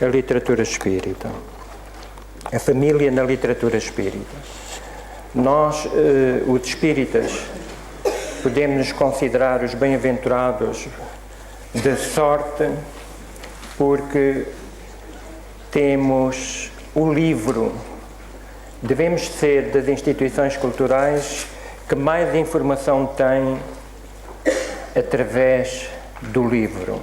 a literatura espírita. A família na literatura espírita. Nós, os espíritas, podemos nos considerar os bem-aventurados de sorte porque temos o livro. Devemos ser das instituições culturais que mais informação têm através do livro.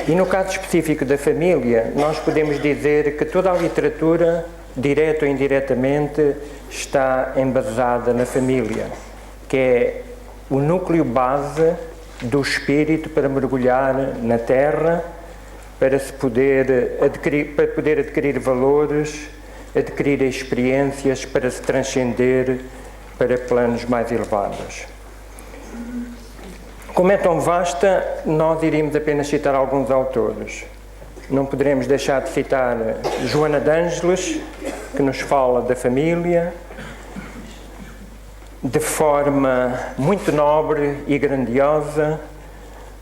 E no caso específico da família, nós podemos dizer que toda a literatura, direta ou indiretamente, está embasada na família, que é o núcleo base do espírito para mergulhar na terra, para poder adquirir valores, adquirir experiências, para se transcender para planos mais elevados. Como é tão vasta, nós iríamos apenas citar alguns autores. Não poderemos deixar de citar Joana de Ângeles, que nos fala da família, de forma muito nobre e grandiosa.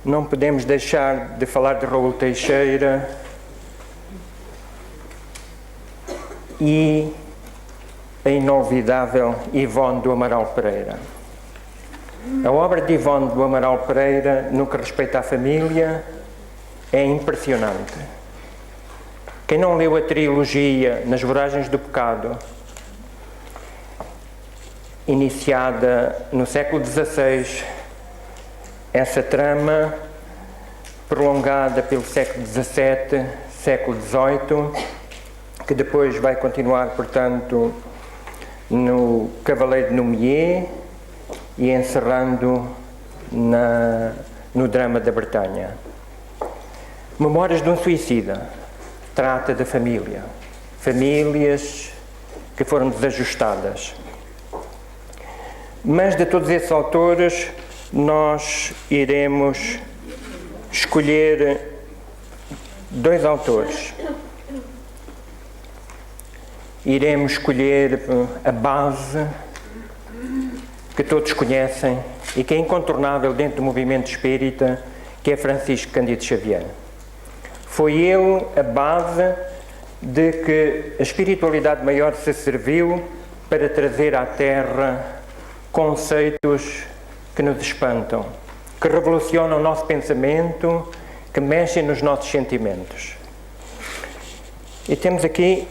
Não podemos deixar de falar de Raul Teixeira e a inolvidável Ivone do Amaral Pereira. A obra de Ivone do Amaral Pereira, no que respeita à família, é impressionante. Quem não leu a trilogia Nas Voragens do Pecado, iniciada no século XVI, essa trama prolongada pelo século XVII, século XVIII, que depois vai continuar, portanto, no Cavaleiro de Noumier e encerrando no drama da Bretanha. Memórias de um Suicida trata da família, famílias que foram desajustadas. Mas de todos esses autores, nós iremos escolher dois autores. Iremos escolher a base que todos conhecem e que é incontornável dentro do movimento espírita, que é Francisco Cândido Xavier. Foi ele a base de que a espiritualidade maior se serviu para trazer à Terra conceitos que nos espantam, que revolucionam o nosso pensamento, que mexem nos nossos sentimentos. E temos aqui,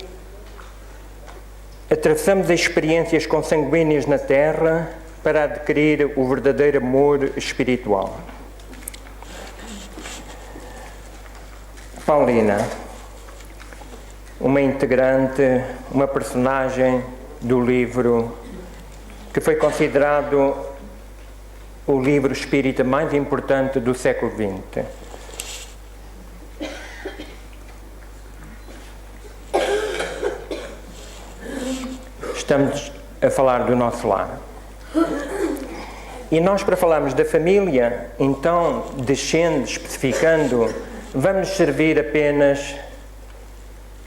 atravessamos experiências consanguíneas na Terra para adquirir o verdadeiro amor espiritual. Paulina, uma integrante, uma personagem do livro que foi considerado o livro espírita mais importante do século XX. Estamos a falar do nosso lar. E nós, para falarmos da família, então, descendo, especificando, vamos servir apenas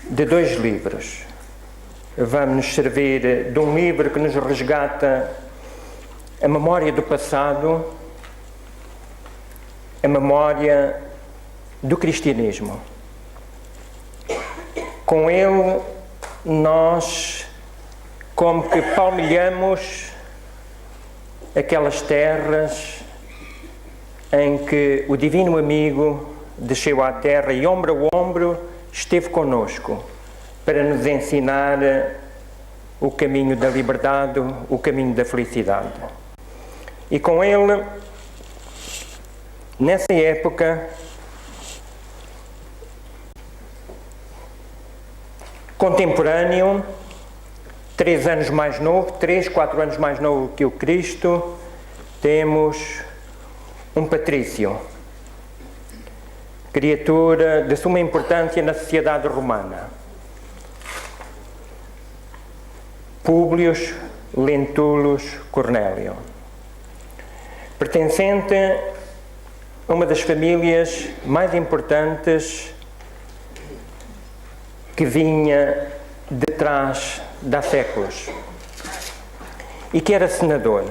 de dois livros. Vamos nos servir de um livro que nos resgata a memória do passado, a memória do cristianismo. Com ele, nós como que palmilhamos aquelas terras em que o Divino Amigo desceu à terra e ombro a ombro esteve conosco para nos ensinar o caminho da liberdade, o caminho da felicidade. E com ele, nessa época, contemporâneo, 3 anos mais novo, 3, 4 anos mais novo que o Cristo, temos um patrício, criatura de suma importância na sociedade romana. Públio Lentulus Cornélio, pertencente a uma das famílias mais importantes que vinha de trás de há séculos e que era senador.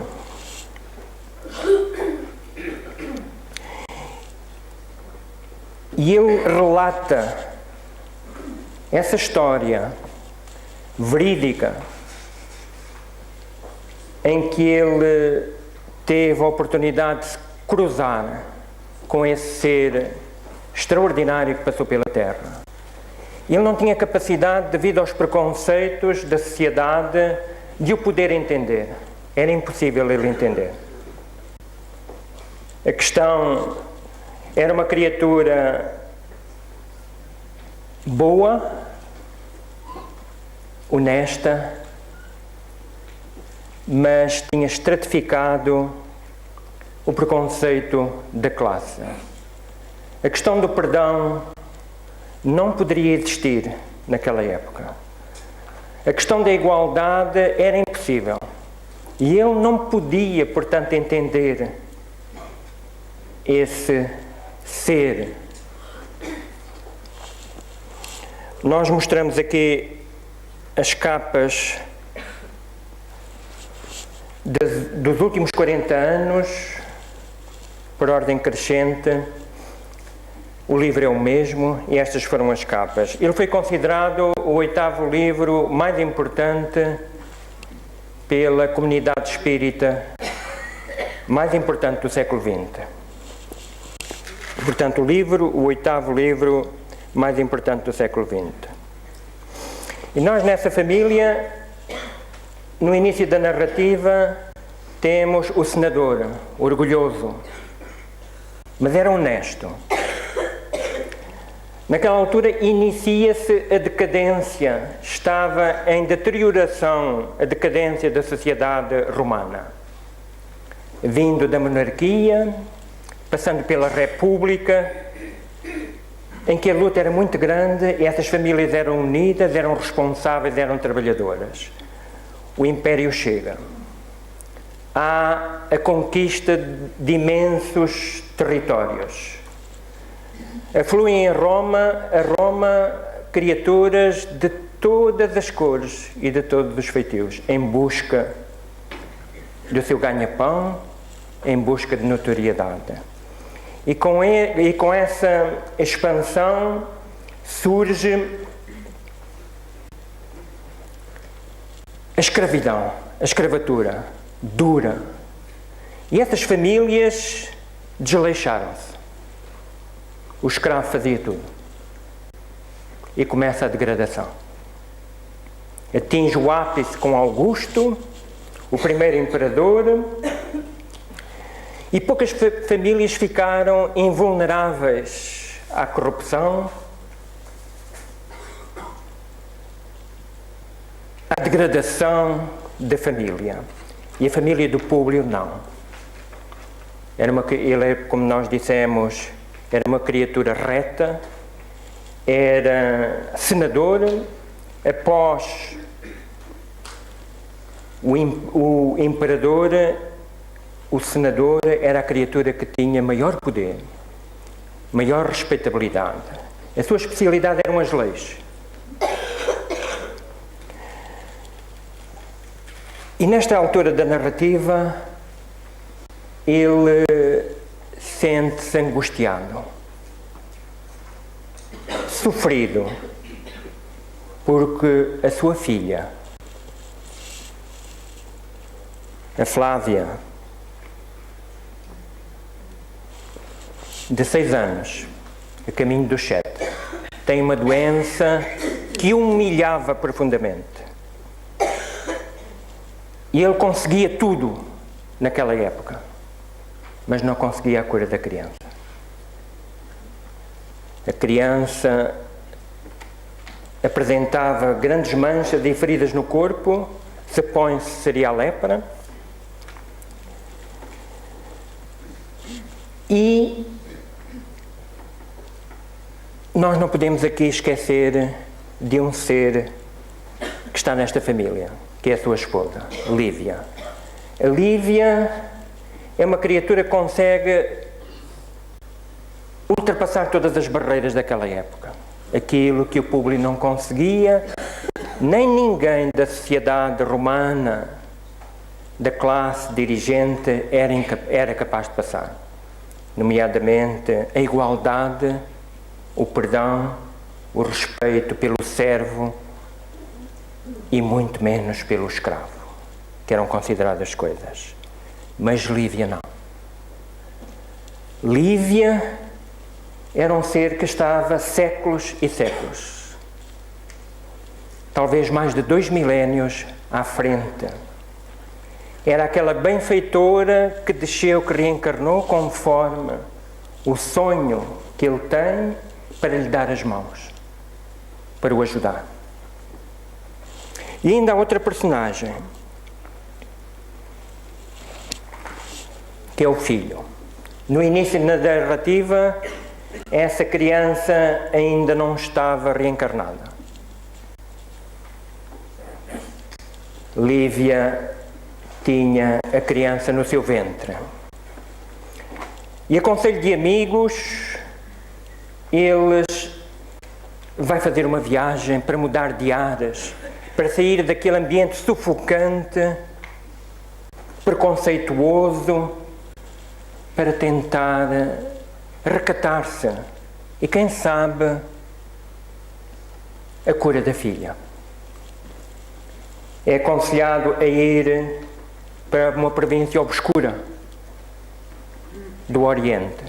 E ele relata essa história verídica em que ele teve a oportunidade de se cruzar com esse ser extraordinário que passou pela Terra. Ele não tinha capacidade, devido aos preconceitos da sociedade, de o poder entender. Era impossível ele entender. A questão era uma criatura boa, honesta, mas tinha estratificado o preconceito da classe. A questão do perdão não poderia existir naquela época. A questão da igualdade era impossível. E ele não podia, portanto, entender esse ser. Nós mostramos aqui as capas dos últimos 40 anos, por ordem crescente. O livro é o mesmo e estas foram as capas. Ele foi considerado o 8º livro mais importante pela comunidade espírita, mais importante do século XX. Portanto, o 8º livro mais importante do século XX. E nós, nessa família, no início da narrativa, temos o senador, orgulhoso, mas era honesto. Naquela altura inicia-se a decadência, estava em deterioração a decadência da sociedade romana. Vindo da monarquia, passando pela república, em que a luta era muito grande e essas famílias eram unidas, eram responsáveis, eram trabalhadoras. O império chega. Há a conquista de imensos territórios. Afluem a Roma criaturas de todas as cores e de todos os feitios, em busca do seu ganha-pão, em busca de notoriedade. E com essa expansão surge a escravidão, a escravatura dura. E essas famílias desleixaram-se. O escravo fazia tudo. E começa a degradação. Atinge o ápice com Augusto, o primeiro imperador, e poucas famílias ficaram invulneráveis à corrupção, à degradação da família. E a família do Públio não. Ele, como nós dissemos, era uma criatura reta, era senador. Após o imperador, o senador era a criatura que tinha maior poder, maior respeitabilidade. A sua especialidade eram as leis. E nesta altura da narrativa, ele sente-se angustiado, sofrido, porque a sua filha, a Flávia, de 6 anos, a caminho dos 7, tem uma doença que o humilhava profundamente. E ele conseguia tudo naquela época, mas não conseguia a cura da criança. A criança apresentava grandes manchas e feridas no corpo, supõe-se seria a lepra. E nós não podemos aqui esquecer de um ser que está nesta família, que é a sua esposa, Lívia. A Lívia é uma criatura que consegue ultrapassar todas as barreiras daquela época. Aquilo que o Públio não conseguia, nem ninguém da sociedade romana, da classe dirigente, era capaz de passar. Nomeadamente a igualdade o perdão, o respeito pelo servo e muito menos pelo escravo, que eram consideradas coisas. Mas Lívia não. Lívia era um ser que estava séculos e séculos, talvez mais de 2 milénios à frente. Era aquela benfeitora que desceu, que reencarnou conforme o sonho que ele tem para lhe dar as mãos, para o ajudar. E ainda há outra personagem, que é o filho. No início da narrativa, essa criança ainda não estava reencarnada. Lívia tinha a criança no seu ventre. E a conselho de amigos, eles vai fazer uma viagem para mudar de ares, para sair daquele ambiente sufocante, preconceituoso, para tentar recatar-se e, quem sabe, a cura da filha. É aconselhado a ir para uma província obscura do Oriente,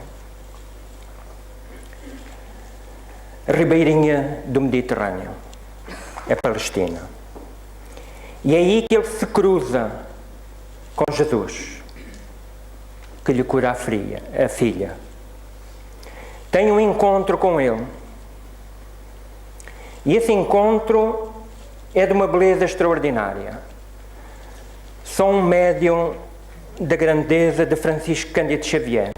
a ribeirinha do Mediterrâneo, a Palestina. E é aí que ele se cruza com Jesus, que lhe cura a filha. Tem um encontro com ele. E esse encontro é de uma beleza extraordinária. Só um médium da grandeza de Francisco Cândido Xavier,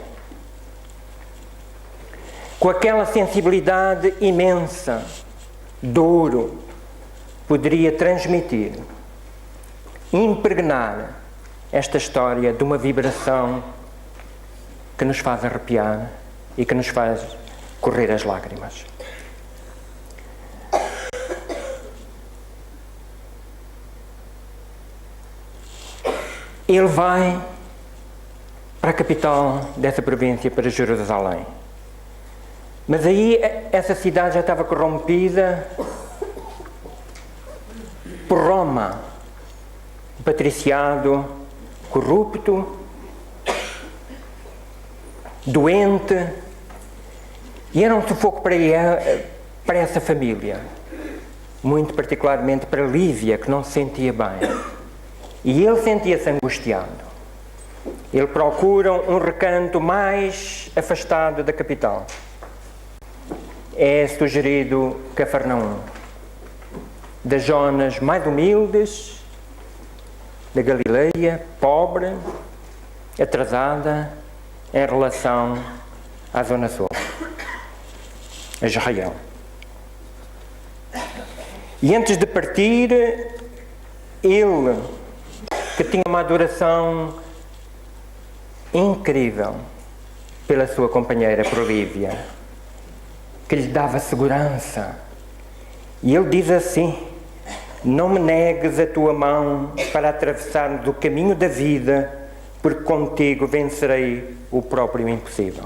com aquela sensibilidade imensa, de ouro, poderia transmitir, impregnar esta história de uma vibração que nos faz arrepiar e que nos faz correr as lágrimas. Ele vai para a capital dessa província, para Jerusalém. Mas aí essa cidade já estava corrompida por Roma, o patriciado corrupto, doente, e era um sufoco para essa família, muito particularmente para Lívia, que não se sentia bem. E ele sentia-se angustiado. Ele procura um recanto mais afastado da capital. É sugerido Cafarnaum, das zonas mais humildes da Galileia, pobre, atrasada em relação à zona sul, a Israel. E antes de partir, ele, que tinha uma adoração incrível pela sua companheira, por Lívia, que lhe dava segurança. E ele diz assim: não me negues a tua mão para atravessarmos o caminho da vida, porque contigo vencerei o próprio impossível.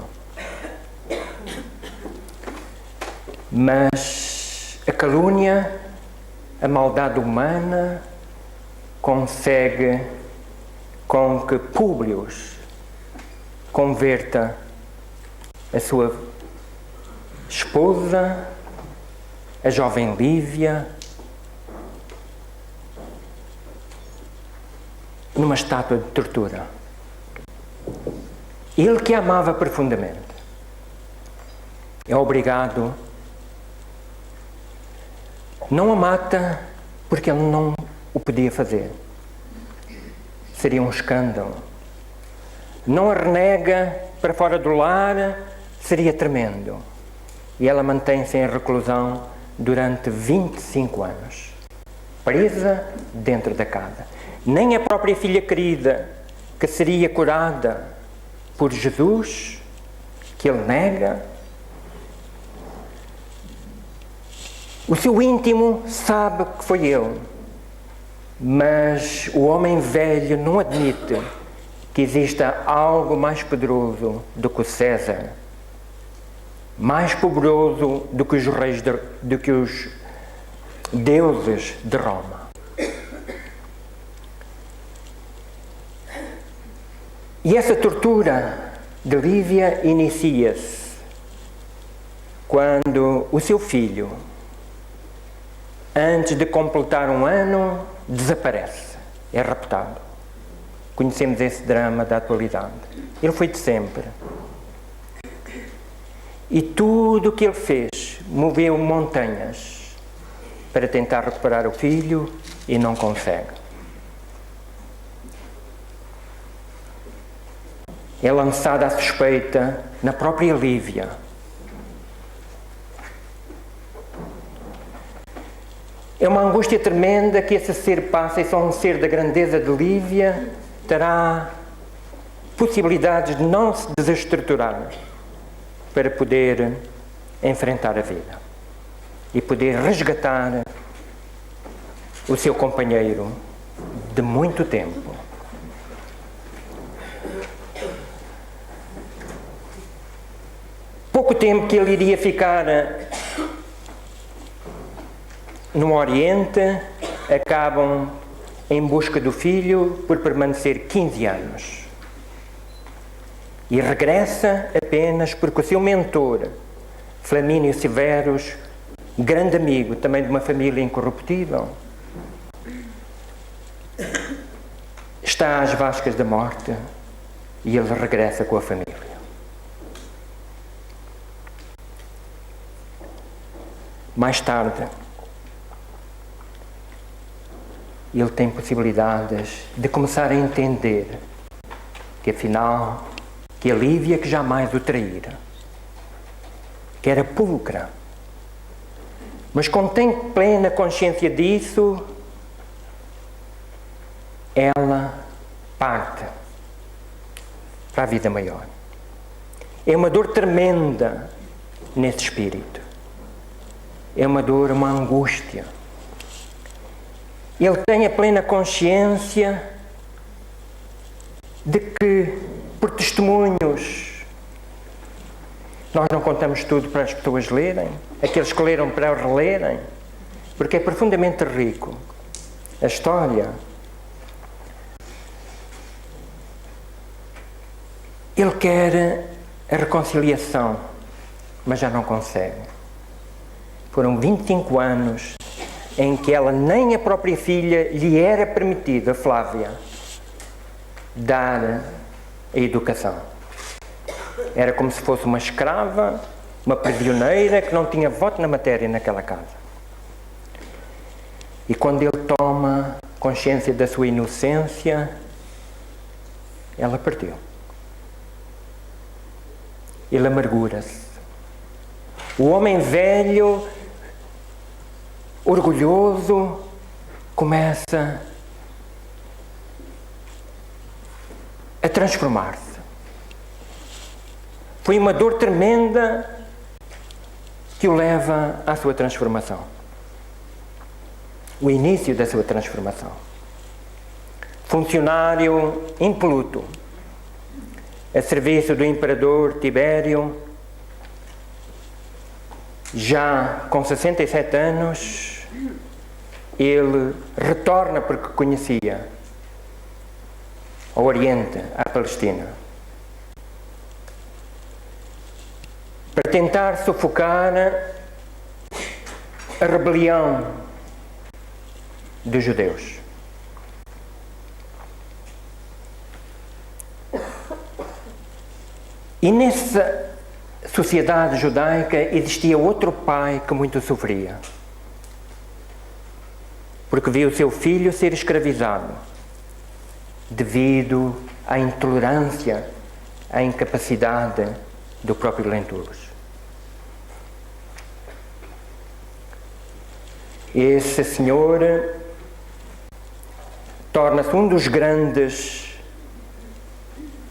Mas a calúnia, a maldade humana, consegue com que Públio converta a sua esposa, a jovem Lívia, numa estátua de tortura. Ele que a amava profundamente é obrigado, não a mata porque ele não o podia fazer, seria um escândalo. Não a renega para fora do lar, seria tremendo. E ela mantém-se em reclusão durante 25 anos, presa dentro da casa. Nem a própria filha querida, que seria curada por Jesus, que ele nega. O seu íntimo sabe que foi ele, mas o homem velho não admite que exista algo mais poderoso do que o César. mais poderoso do que os reis, do que os deuses de Roma. E essa tortura de Lívia inicia-se quando o seu filho, antes de completar um ano, desaparece, é raptado. Conhecemos esse drama da atualidade. Ele foi de sempre. E tudo o que ele fez, moveu montanhas para tentar recuperar o filho e não consegue. É lançada a suspeita na própria Lívia. É uma angústia tremenda que esse ser passa, e só um ser da grandeza de Lívia terá possibilidades de não se desestruturar para poder enfrentar a vida e poder resgatar o seu companheiro de muito tempo. Pouco tempo que ele iria ficar no Oriente, acabam em busca do filho por permanecer 15 anos. E regressa apenas porque o seu mentor, Flamínio Severus, grande amigo, também de uma família incorruptível, está às vascas da morte e ele regressa com a família. Mais tarde, ele tem possibilidades de começar a entender que, afinal, que a Lívia que jamais o traíra, que era pulcra, mas quando tem plena consciência disso, ela parte para a vida maior. É uma dor tremenda nesse espírito. É uma dor, uma angústia. Ele tem a plena consciência de que, por testemunhos, nós não contamos tudo para as pessoas lerem, aqueles que leram para relerem, porque é profundamente rico a história. Ele quer a reconciliação, mas já não consegue. Foram 25 anos em que ela, nem a própria filha, lhe era permitida, Flávia, dar a educação. Era como se fosse uma escrava, uma prisioneira que não tinha voto na matéria naquela casa. E quando ele toma consciência da sua inocência, ela partiu. Ele amargura-se. O homem velho, orgulhoso, começa a transformar-se. Foi uma dor tremenda que o leva à sua transformação. O início da sua transformação. Funcionário impoluto, a serviço do imperador Tibério, já com 67 anos, ele retorna porque conhecia ao Oriente, à Palestina, para tentar sufocar a rebelião dos judeus. E nessa sociedade judaica existia outro pai que muito sofria, porque viu o seu filho ser escravizado devido à intolerância, à incapacidade do próprio Lentulus. Esse senhor torna-se um dos grandes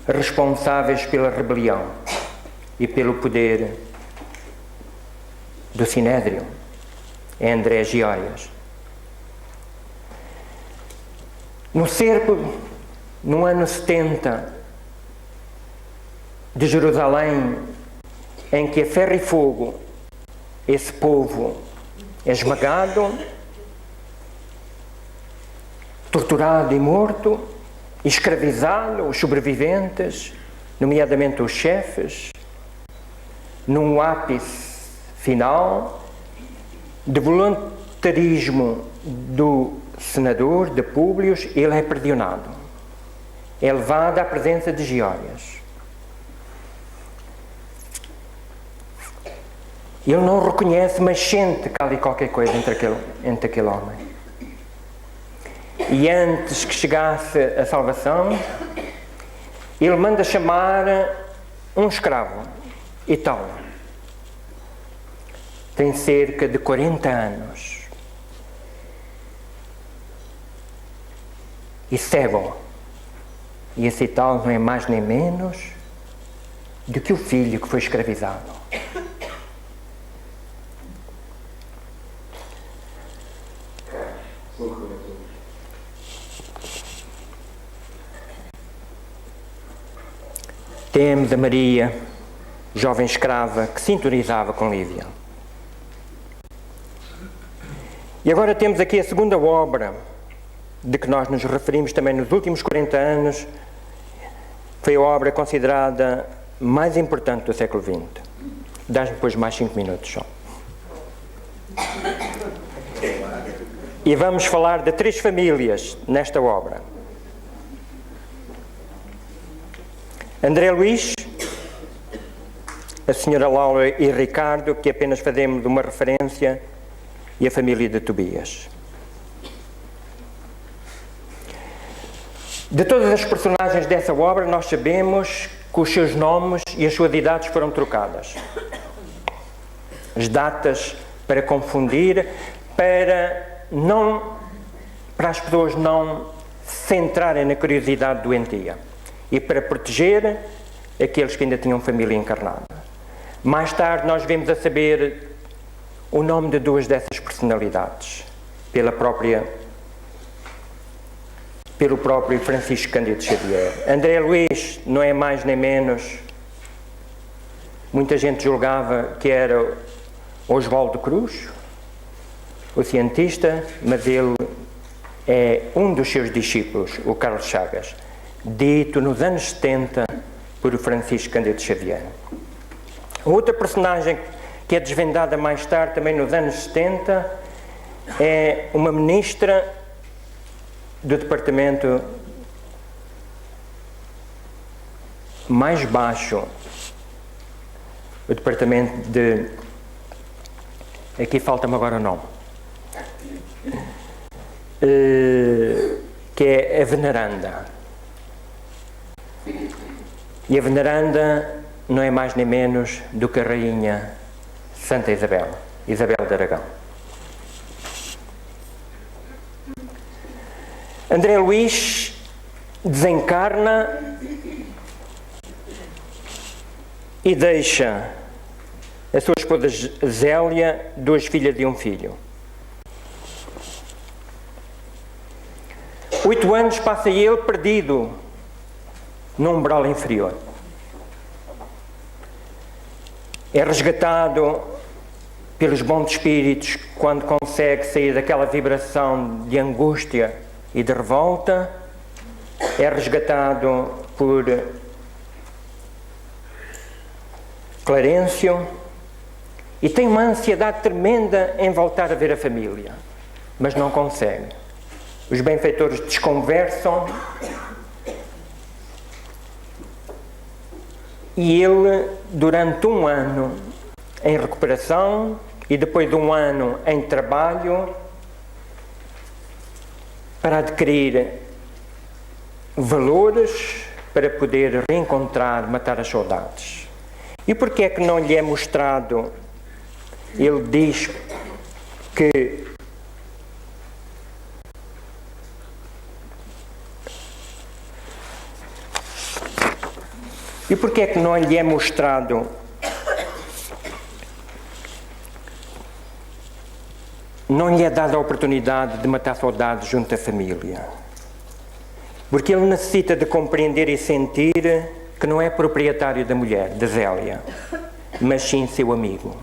responsáveis pela rebelião e pelo poder do Sinédrio, é André Gióias. No cerco, no ano 70 de Jerusalém, em que a ferro e fogo esse povo é esmagado, torturado e morto, escravizado, os sobreviventes, nomeadamente os chefes, num ápice final de voluntarismo do senador, de Públio, ele é perdonado. É levado à presença de Giórias. Ele não o reconhece, mas sente que há ali qualquer coisa entre aquele homem. E antes que chegasse a salvação, ele manda chamar um escravo, Italo. Tem cerca de 40 anos. E cego. E esse Italo não é mais nem menos do que o filho que foi escravizado. Temos a Maria, jovem escrava, que sintonizava com Lívia. E agora temos aqui a segunda obra de que nós nos referimos também nos últimos 40 anos. Foi a obra considerada mais importante do século XX. Dás-me depois mais 5 minutos só. E vamos falar de 3 famílias nesta obra. André Luís, a senhora Laura e Ricardo, que apenas fazemos uma referência, e a família de Tobias. De todas as personagens dessa obra, nós sabemos que os seus nomes e as suas idades foram trocadas. As datas para confundir, para as pessoas não se centrarem na curiosidade doentia e para proteger aqueles que ainda tinham família encarnada. Mais tarde nós vemos a saber o nome de 2 dessas personalidades, pelo próprio Francisco Cândido Xavier. André Luís não é mais nem menos, muita gente julgava que era Oswaldo Cruz, o cientista, mas ele é um dos seus discípulos, o Carlos Chagas, dito nos anos 70 por o Francisco Cândido Xavier. Outra personagem que é desvendada mais tarde, também nos anos 70, é uma ministra do departamento mais baixo, o departamento de... Aqui falta-me agora o nome. Que é a veneranda. E a veneranda não é mais nem menos do que a rainha Santa Isabel, Isabel de Aragão. André Luís desencarna e deixa a sua esposa Zélia, 2 filhas e um filho. 8 anos passa ele perdido no umbral inferior. É resgatado pelos bons espíritos quando consegue sair daquela vibração de angústia e de revolta. É resgatado por Clarencio e tem uma ansiedade tremenda em voltar a ver a família, mas não consegue. Os benfeitores desconversam e ele, durante 1 ano em recuperação e depois de 1 ano em trabalho para adquirir valores para poder reencontrar, matar as saudades. E porquê é que não lhe é mostrado? Ele diz que e porquê é que não lhe é mostrado não lhe é dada a oportunidade de matar saudades junto à família? Porque ele necessita de compreender e sentir que não é proprietário da mulher, da Zélia. mas sim seu amigo.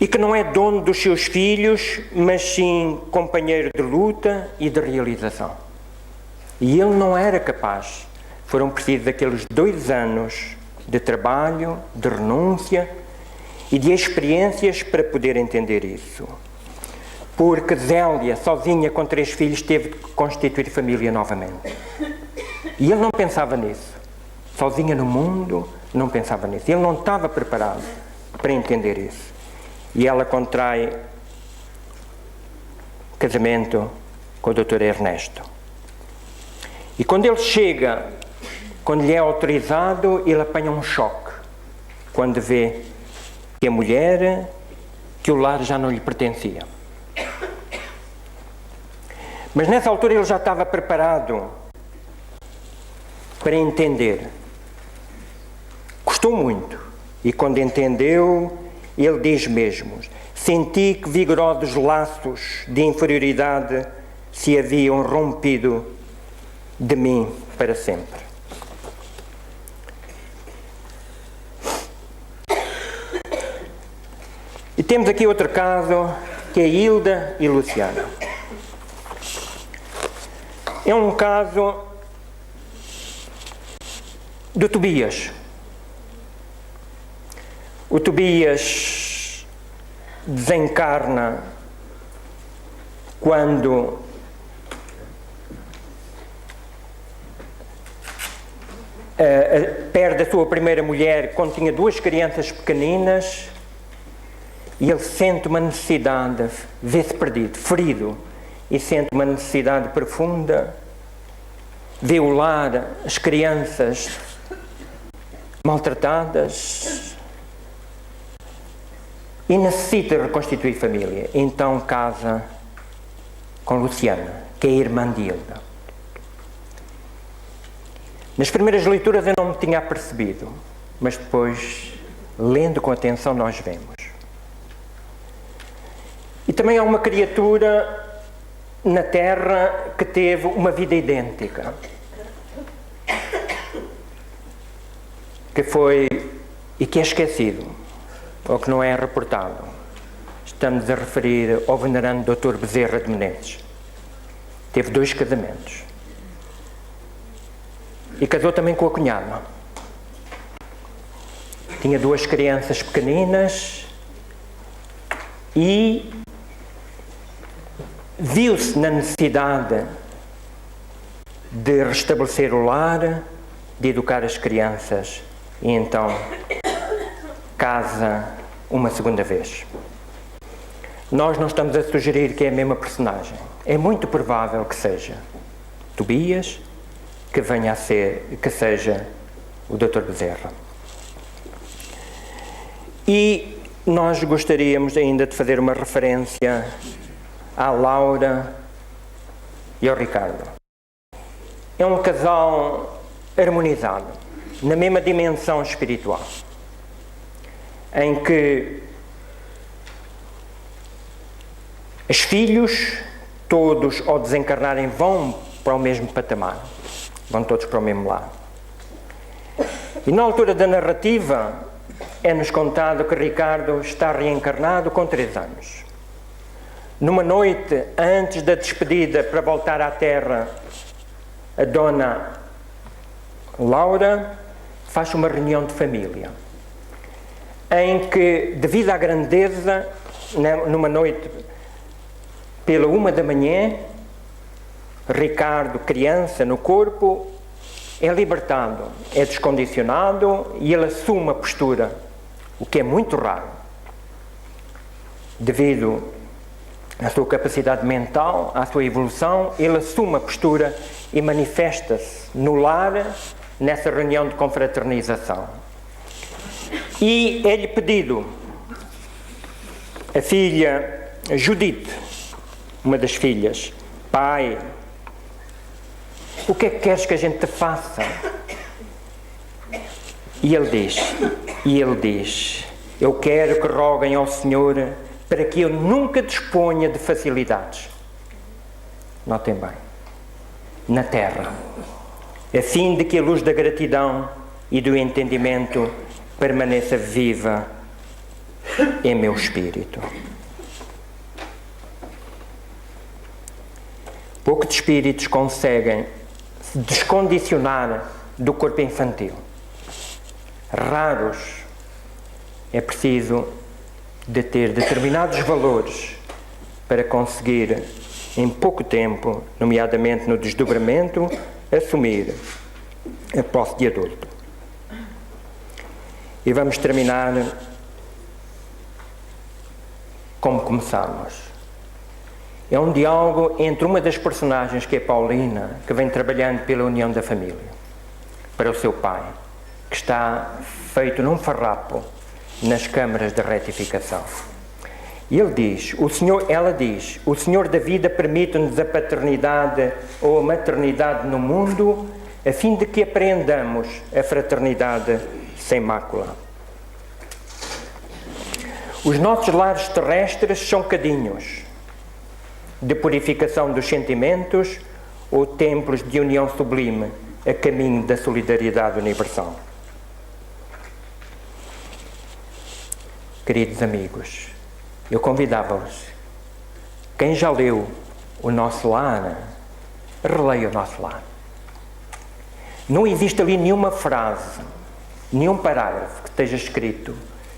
E que não é dono dos seus filhos, mas sim companheiro de luta e de realização. E ele não era capaz. Foram precisos aqueles 2 anos de trabalho, de renúncia e de experiências para poder entender isso. Porque Zélia, sozinha com 3 filhos, teve de constituir família novamente. E ele não pensava nisso. Sozinha no mundo, não pensava nisso. Ele não estava preparado para entender isso. E ela contrai casamento com o Dr. Ernesto. E quando ele chega, quando lhe é autorizado, ele apanha um choque. Quando vê que a mulher, que o lar já não lhe pertencia. Mas nessa altura ele já estava preparado para entender. Custou muito. E quando entendeu, ele diz mesmo: senti que vigorosos laços de inferioridade se haviam rompido de mim para sempre. E temos aqui outro caso, que é Hilda e Luciano. É um caso do Tobias. O Tobias desencarna quando perde a sua primeira mulher quando tinha 2 crianças pequeninas, e ele sente uma necessidade, vê-se perdido, ferido, e sente uma necessidade profunda, vê o lar, as crianças maltratadas, e necessita reconstituir família. Então casa com Luciana, que é a irmã de Hilda. Nas primeiras leituras eu não me tinha apercebido, mas depois, lendo com atenção, nós vemos. E também há uma criatura na Terra que teve uma vida idêntica, que foi e que é esquecido, ou que não é reportado. Estamos a referir ao venerando Dr. Bezerra de Menezes. Teve 2 casamentos. E casou também com a cunhada. Tinha 2 crianças pequeninas e viu-se na necessidade de restabelecer o lar, de educar as crianças, e então casa uma segunda vez. Nós não estamos a sugerir que é a mesma personagem. É muito provável que seja Tobias, que venha a ser, que seja o Dr. Bezerra. E nós gostaríamos ainda de fazer uma referência à Laura e ao Ricardo. É um casal harmonizado, na mesma dimensão espiritual, em que os filhos, todos ao desencarnarem, vão para o mesmo patamar, vão todos para o mesmo lado. E na altura da narrativa é-nos contado que Ricardo está reencarnado com 3 anos. Numa noite, antes da despedida para voltar à Terra, a dona Laura faz uma reunião de família, em que, devido à grandeza, numa noite, pela 1 da manhã, Ricardo, criança no corpo, é libertado, é descondicionado e ele assume a postura, o que é muito raro, devido à sua capacidade mental, à sua evolução. Ele assume a postura e manifesta-se no lar, nessa reunião de confraternização. E é-lhe pedido, a filha Judite, uma das filhas: pai, o que é que queres que a gente te faça? E ele diz, eu quero que roguem ao Senhor para que eu nunca disponha de facilidades. Notem bem, na terra, a fim de que a luz da gratidão e do entendimento permaneça viva em meu espírito. Poucos espíritos conseguem se descondicionar do corpo infantil. Raros. É preciso de ter determinados valores para conseguir, em pouco tempo, nomeadamente no desdobramento, assumir a posse de adulto. E vamos terminar como começámos. É um diálogo entre uma das personagens, que é Paulina, que vem trabalhando pela união da família, para o seu pai, que está feito num farrapo nas câmaras de retificação. E ela diz, o Senhor da vida permite-nos a paternidade ou a maternidade no mundo, a fim de que apreendamos a fraternidade sem mácula. Os nossos lares terrestres são cadinhos de purificação dos sentimentos ou templos de união sublime a caminho da solidariedade universal. Queridos amigos, eu convidava-vos, quem já leu O Nosso Lar, releia O Nosso Lar. Não existe ali nenhuma frase, nenhum parágrafo que esteja escrito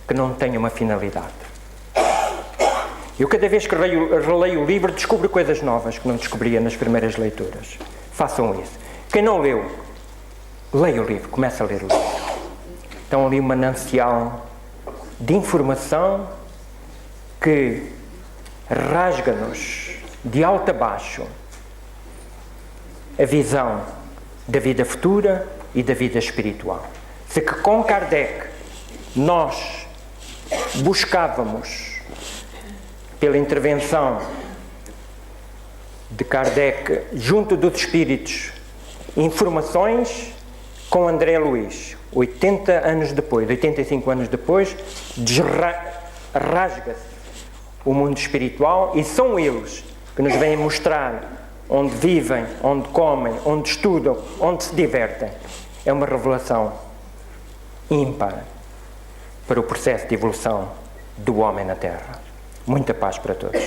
que não tenha uma finalidade. Eu, cada vez que releio o livro, descubro coisas novas que não descobria nas primeiras leituras. Façam isso. Quem não leu, leia o livro, comece a ler o livro. Então ali um manancial de informação que rasga-nos de alto a baixo a visão da vida futura e da vida espiritual. Se que com Kardec nós buscávamos, pela intervenção de Kardec junto dos espíritos, informações, com André Luiz, 80 anos depois, 85 anos depois, rasga-se o mundo espiritual e são eles que nos vêm mostrar onde vivem, onde comem, onde estudam, onde se divertem. É uma revelação ímpar para o processo de evolução do homem na Terra. Muita paz para todos.